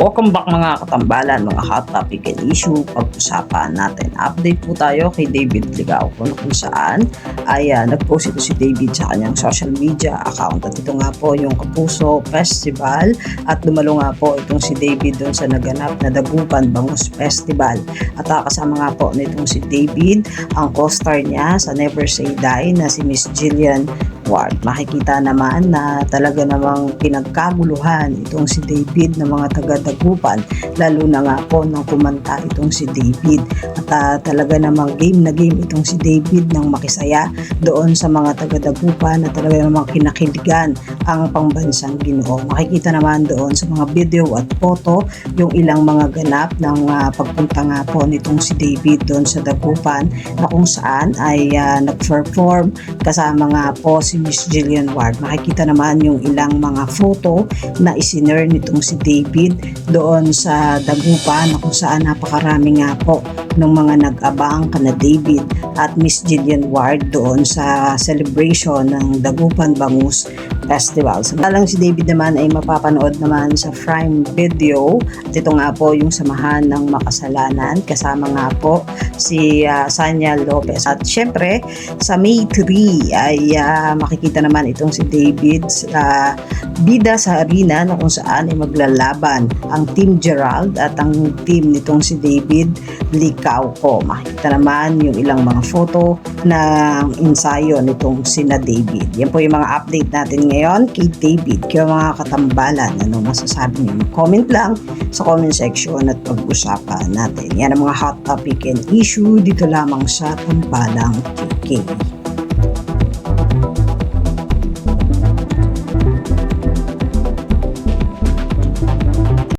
Welcome back mga katambalan, mga hot topic and issue. Pag-usapan natin. Update po tayo kay David Ligao kung saan ay nag-post ito si David sa kanyang social media account. At ito nga po yung Kapuso Festival at dumalo nga po itong si David doon sa naganap na Dagupan Bangus Festival. At kasama nga po nitong si David, ang co-star niya sa Never Say Die na si Miss Jillian Ward. Makikita naman na talaga namang pinagkaguluhan itong si David ng mga taga-Dagupan, lalo na nga po nang kumanta itong si David. At talaga namang game na game itong si David nang makisaya doon sa mga taga-Dagupan na talaga namang kinakiligan ang pangbansang Ginoo. Makikita naman doon sa mga video at photo yung ilang mga ganap ng pagpunta nga po nitong si David doon sa Dagupan, na kung saan ay nag-perform kasama nga po si Miss Jillian Ward. Makikita naman yung ilang mga photo na isinare nitong si David doon sa Dagupan, na kung saan napakarami nga po ng mga nag-abang kana David at Miss Jillian Ward doon sa celebration ng Dagupan Bangus Festival. Samantalang si David naman ay mapapanood naman sa Prime Video. At ito nga po yung Samahan ng Makasalanan, kasama nga po si Sanya Lopez. At syempre sa May 3 ay makikita naman itong si David bida sa arena, na kung saan ay maglalaban ang Team Gerald at ang team nitong si David Ligao ko. Makikita naman yung ilang mga photo na ensayo nitong sina David. Yan po yung mga update natin ngayon kay David. Kaya mga katambalan, ano masasabi niyo? Comment lang sa comment section at pag-usapan natin. Yan ang mga hot topic and issue dito lamang sa Tambalang KK.